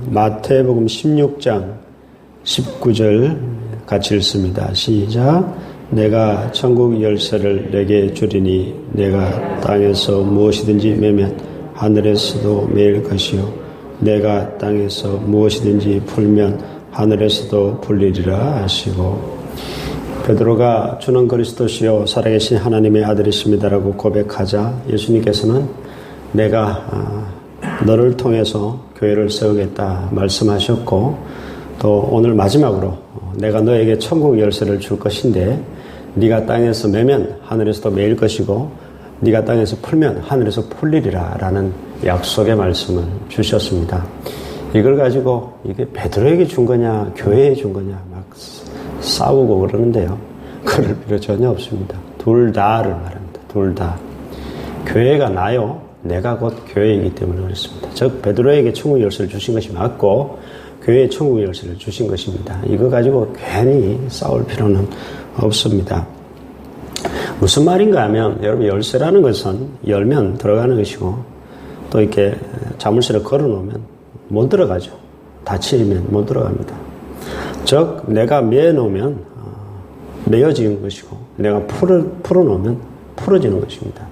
마태복음 16장 19절 같이 읽습니다. 시작. 내가 천국 열쇠를 내게 주리니 내가 땅에서 무엇이든지 매면 하늘에서도 매일 것이요 내가 땅에서 무엇이든지 풀면 하늘에서도 풀리리라 하시고, 베드로가 주는 그리스도시요 살아계신 하나님의 아들이십니다라고 고백하자 예수님께서는 내가 너를 통해서 교회를 세우겠다 말씀하셨고, 또 오늘 마지막으로 내가 너에게 천국 열쇠를 줄 것인데 네가 땅에서 매면 하늘에서도 매일 것이고 네가 땅에서 풀면 하늘에서 풀리리라 라는 약속의 말씀을 주셨습니다. 이걸 가지고 이게 베드로에게 준 거냐 교회에 준 거냐 막 싸우고 그러는데요. 그럴 필요 전혀 없습니다. 둘 다를 말합니다. 둘 다. 교회가 나요. 내가 곧 교회이기 때문에 그렇습니다. 즉 베드로에게 천국 열쇠를 주신 것이 맞고 교회에 천국 열쇠를 주신 것입니다. 이거 가지고 괜히 싸울 필요는 없습니다. 무슨 말인가 하면 여러분 열쇠라는 것은 열면 들어가는 것이고 또 이렇게 자물쇠를 걸어놓으면 못 들어가죠. 닫히면 못 들어갑니다. 즉 내가 매어놓으면 매어지는 것이고 내가 풀어놓으면 풀어지는 것입니다.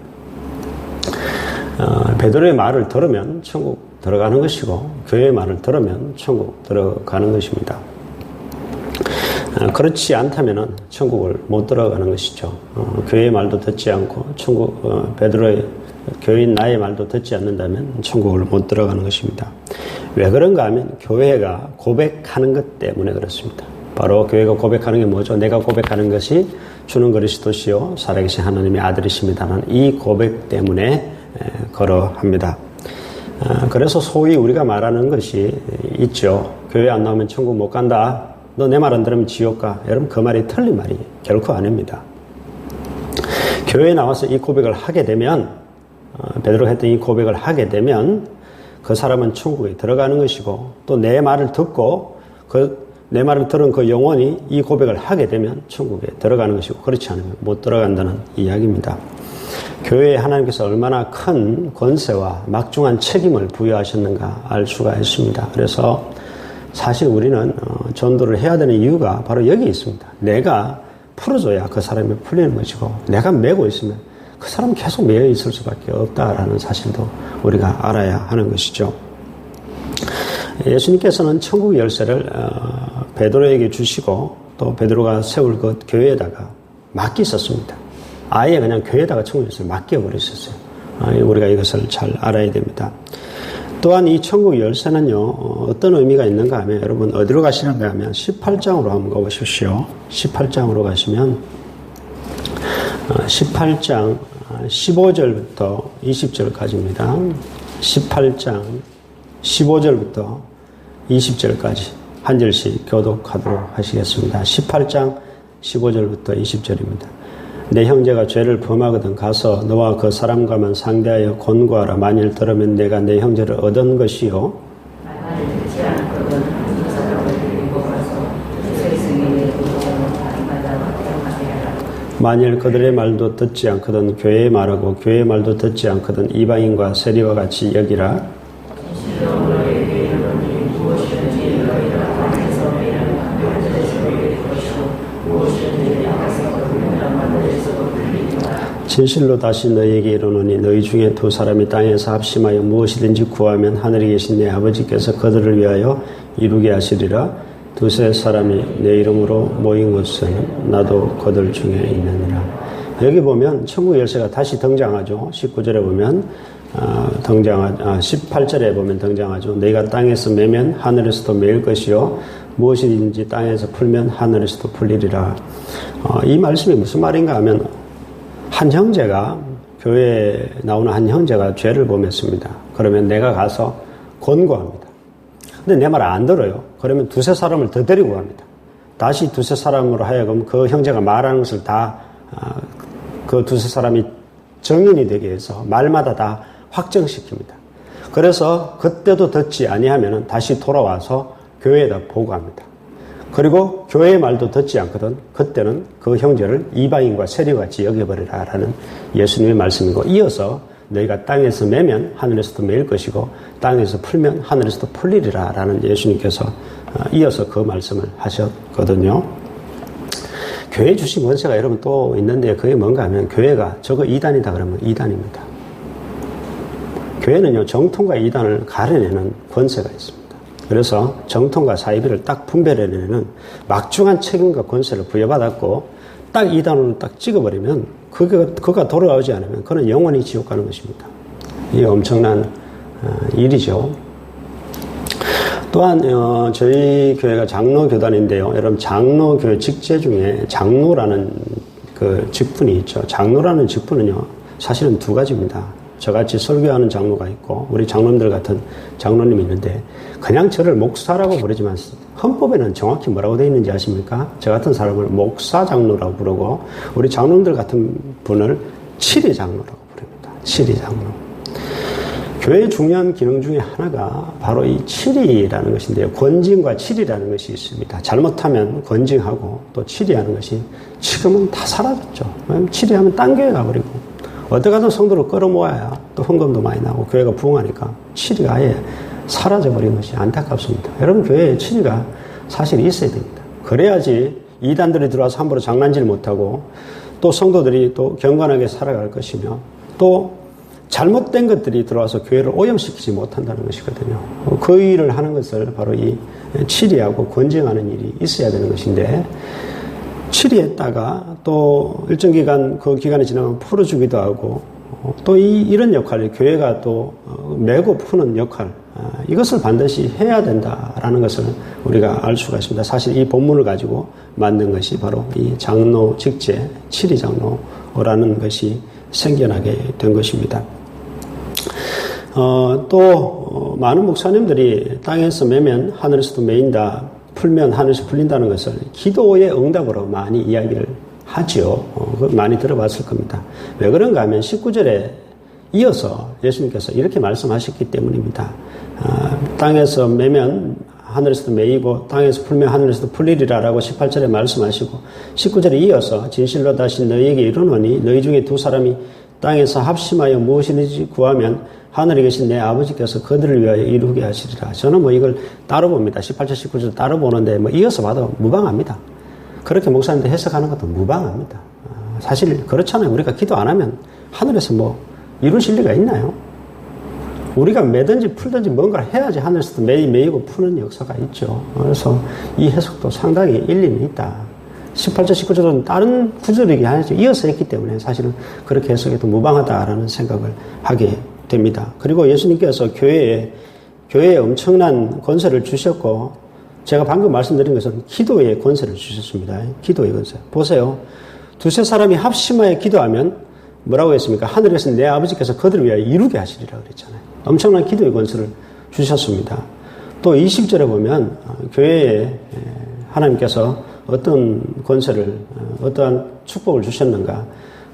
베드로의 말을 들으면 천국 들어가는 것이고 교회의 말을 들으면 천국 들어가는 것입니다. 그렇지 않다면 천국을 못 들어가는 것이죠. 교회의 말도 듣지 않고 베드로의 교회인 나의 말도 듣지 않는다면 천국을 못 들어가는 것입니다. 왜 그런가 하면 교회가 고백하는 것 때문에 그렇습니다. 바로 교회가 고백하는 게 뭐죠? 내가 고백하는 것이 주는 그리스도시요 살아계신 하나님의 아들이십니다라는 이 고백 때문에 걸어합니다. 그래서 소위 우리가 말하는 것이 있죠. 교회 안 나오면 천국 못 간다. 너 내 말 안 들으면 지옥 가. 여러분 그 말이 틀린 말이 결코 아닙니다. 교회에 나와서 이 고백을 하게 되면 베드로가 했던 이 고백을 하게 되면 그 사람은 천국에 들어가는 것이고 또 내 말을 듣고 내 말을 들은 그 영혼이 이 고백을 하게 되면 천국에 들어가는 것이고 그렇지 않으면 못 들어간다는 이야기입니다. 교회에 하나님께서 얼마나 큰 권세와 막중한 책임을 부여하셨는가 알 수가 있습니다. 그래서 사실 우리는 전도를 해야 되는 이유가 바로 여기 있습니다. 내가 풀어줘야 그 사람이 풀리는 것이고 내가 매고 있으면 그 사람은 계속 매여 있을 수밖에 없다라는 사실도 우리가 알아야 하는 것이죠. 예수님께서는 천국 열쇠를 베드로에게 주시고 또 베드로가 세울 그 교회에다가 맡기셨습니다. 아예 그냥 교회에다가 천국 열쇠를 맡겨버리셨어요. 우리가 이것을 잘 알아야 됩니다. 또한 이 천국 열쇠는요 어떤 의미가 있는가 하면 여러분 어디로 가시는가 하면 18장으로 한번 가보십시오. 18장으로 가시면 18장 15절부터 20절까지입니다. 18장 15절부터 20절까지 한 절씩 교독하도록 하시겠습니다. 18장 15절부터 20절입니다. 내 형제가 죄를 범하거든 가서 너와 그 사람과만 상대하여 권고하라. 만일 들으면 내가 내 형제를 얻은 것이요 만일 그들의 말도 듣지 않거든 교회의 말하고 교회의 말도 듣지 않거든 이방인과 세리와 같이 여기라. 진실로 다시 너희에게 이르노니 너희 중에 두 사람이 땅에서 합심하여 무엇이든지 구하면 하늘에 계신 내 아버지께서 그들을 위하여 이루게 하시리라. 두세 사람이 내 이름으로 모인 곳에는 나도 그들 중에 있느니라. 여기 보면 천국 열쇠가 다시 등장하죠. 19절에 보면 18절에 보면 등장하죠. 너희가 땅에서 매면 하늘에서도 매일 것이요 무엇이든지 땅에서 풀면 하늘에서도 풀리리라. 이 말씀이 무슨 말인가 하면 한 형제가 교회에 나오는 한 형제가 죄를 범했습니다. 그러면 내가 가서 권고합니다. 근데 내 말 안 들어요. 그러면 두세 사람을 더 데리고 갑니다. 다시 두세 사람으로 하여금 그 형제가 말하는 것을 다 그 두세 사람이 정인이 되게 해서 말마다 다 확정시킵니다. 그래서 그때도 듣지 아니하면 다시 돌아와서 교회에다 보고합니다. 그리고 교회의 말도 듣지 않거든 그때는 그 형제를 이방인과 세리와 같이 여겨버리라 라는 예수님의 말씀이고 이어서 너희가 땅에서 매면 하늘에서도 매일 것이고 땅에서 풀면 하늘에서도 풀리리라 라는 예수님께서 이어서 그 말씀을 하셨거든요. 교회 주신 권세가 여러분 또 있는데 그게 뭔가 하면 교회가 저거 이단이다 그러면 이단입니다. 교회는요 정통과 이단을 가려내는 권세가 있습니다. 그래서 정통과 사이비를 딱 분별해내는 막중한 책임과 권세를 부여받았고 딱 이단으로 딱 찍어버리면 그가 돌아오지 않으면 그는 영원히 지옥 가는 것입니다. 이게 엄청난 일이죠. 또한 저희 교회가 장로교단인데요. 여러분 장로교회 직제 중에 장로라는 그 직분이 있죠. 장로라는 직분은요. 사실은 두 가지입니다. 저같이 설교하는 장로가 있고 우리 장로님들 같은 장로님이 있는데 그냥 저를 목사라고 부르지만 헌법에는 정확히 뭐라고 되어 있는지 아십니까? 저 같은 사람을 목사 장로라고 부르고 우리 장로님들 같은 분을 치리 장로라고 부릅니다. 치리 장로. 교회의 중요한 기능 중에 하나가 바로 이 치리라는 것인데요. 권징과 치리라는 것이 있습니다. 잘못하면 권징하고 또 치리하는 것이 지금은 다 사라졌죠. 치리하면 딴 교회 가버리고 어디 가든 성도를 끌어모아야 또 헌금도 많이 나고 교회가 부흥하니까 치리가 아예 사라져버린 것이 안타깝습니다. 여러분 교회에 치리가 사실 있어야 됩니다. 그래야지 이단들이 들어와서 함부로 장난질 못하고 또 성도들이 또 경건하게 살아갈 것이며 또 잘못된 것들이 들어와서 교회를 오염시키지 못한다는 것이거든요. 그 일을 하는 것을 바로 이 치리하고 권징하는 일이 있어야 되는 것인데 치리했다가 또 일정 기간 그 기간이 지나면 풀어주기도 하고 또 이런 역할을 교회가 또 메고 푸는 역할 이것을 반드시 해야 된다라는 것을 우리가 알 수가 있습니다. 사실 이 본문을 가지고 만든 것이 바로 이 장로 직제 치리 장로라는 것이 생겨나게 된 것입니다. 또 많은 목사님들이 땅에서 매면 하늘에서도 매인다, 풀면 하늘에서 풀린다는 것을 기도의 응답으로 많이 이야기를 하지요. 많이 들어봤을 겁니다. 왜 그런가 하면 19절에 이어서 예수님께서 이렇게 말씀하셨기 때문입니다. 땅에서 매면 하늘에서도 매이고 땅에서 풀면 하늘에서도 풀리리라 라고 18절에 말씀하시고 19절에 이어서 진실로 다시 너희에게 이르노니 너희 중에 두 사람이 땅에서 합심하여 무엇이든지 구하면 하늘에 계신 내 아버지께서 그들을 위하여 이루게 하시리라. 저는 이걸 따로 봅니다. 18절, 19절 따로 보는데 이어서 봐도 무방합니다. 그렇게 목사님들 해석하는 것도 무방합니다. 사실 그렇잖아요. 우리가 기도 안 하면 하늘에서 이루실 리가 있나요? 우리가 매든지 풀든지 뭔가를 해야지 하늘에서도 매이고 푸는 역사가 있죠. 그래서 이 해석도 상당히 일리는 있다. 18절, 19절은 다른 구절이긴 하죠. 이어서 했기 때문에 사실은 그렇게 해석해도 무방하다라는 생각을 하게 됩니다. 그리고 예수님께서 교회에 엄청난 권세를 주셨고 제가 방금 말씀드린 것은 기도의 권세를 주셨습니다. 기도의 권세. 보세요. 두세 사람이 합심하여 기도하면 뭐라고 했습니까? 하늘에서 내 아버지께서 그들을 위하여 이루게 하시리라 그랬잖아요. 엄청난 기도의 권세를 주셨습니다. 또 20절에 보면 교회에 하나님께서 어떤 권세를 어떠한 축복을 주셨는가?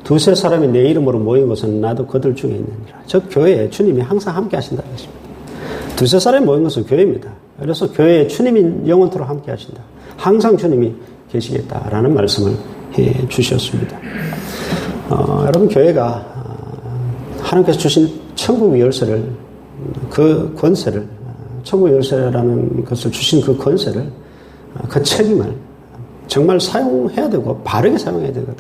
두세 사람이 내 이름으로 모인 것은 나도 그들 중에 있느니라. 즉 교회에 주님이 항상 함께 하신다는 것입니다. 두세 사람이 모인 것은 교회입니다. 그래서 교회에 주님이 영원토록 함께 하신다. 항상 주님이 계시겠다라는 말씀을 해 주셨습니다. 여러분 교회가 하나님께서 주신 천국의 열쇠를 그 권세를 천국의 열쇠라는 것을 주신 그 권세를 그 책임을 정말 사용해야 되고 바르게 사용해야 되고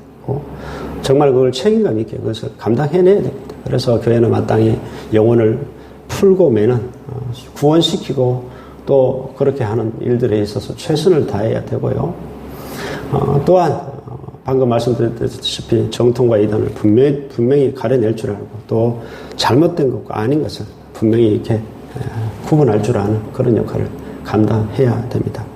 정말 그걸 책임감 있게 그것을 감당해내야 됩니다. 그래서 교회는 마땅히 영혼을 풀고 매는 구원시키고 또 그렇게 하는 일들에 있어서 최선을 다해야 되고요. 또한 방금 말씀드렸다시피 정통과 이단을 분명히 가려낼 줄 알고 또 잘못된 것과 아닌 것을 분명히 이렇게 구분할 줄 아는 그런 역할을 감당해야 됩니다.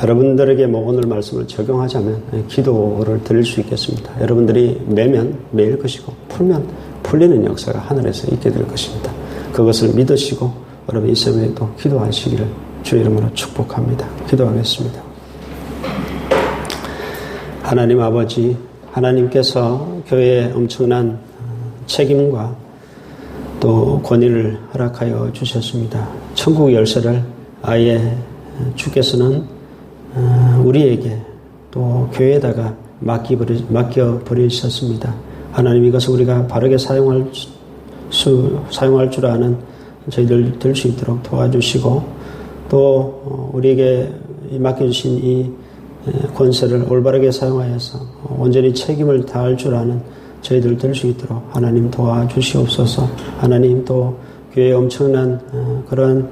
여러분들에게 오늘 말씀을 적용하자면 기도를 드릴 수 있겠습니다. 여러분들이 매면 매일 것이고 풀면 풀리는 역사가 하늘에서 있게 될 것입니다. 그것을 믿으시고 여러분 이 새벽에도 기도하시기를 주의 이름으로 축복합니다. 기도하겠습니다. 하나님 아버지, 하나님께서 교회에 엄청난 책임과 또 권위를 허락하여 주셨습니다. 천국 열쇠를 아예 주께서는 우리에게 또 맡겨버리셨습니다. 하나님 이것을 우리가 바르게 사용할 사용할 줄 아는 저희들 될 수 있도록 도와주시고 또 우리에게 맡겨주신 이 권세를 올바르게 사용하여서 온전히 책임을 다할 줄 아는 저희들 될 수 있도록 하나님 도와주시옵소서. 하나님 또 교회에 엄청난 그런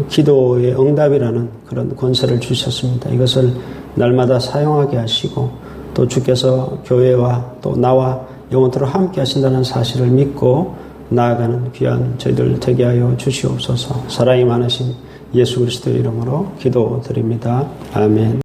기도의 응답이라는 그런 권세를 주셨습니다. 이것을 날마다 사용하게 하시고 또 주께서 교회와 또 나와 영원토록 함께 하신다는 사실을 믿고 나아가는 귀한 저희들 되게 하여 주시옵소서. 사랑이 많으신 예수 그리스도의 이름으로 기도드립니다. 아멘.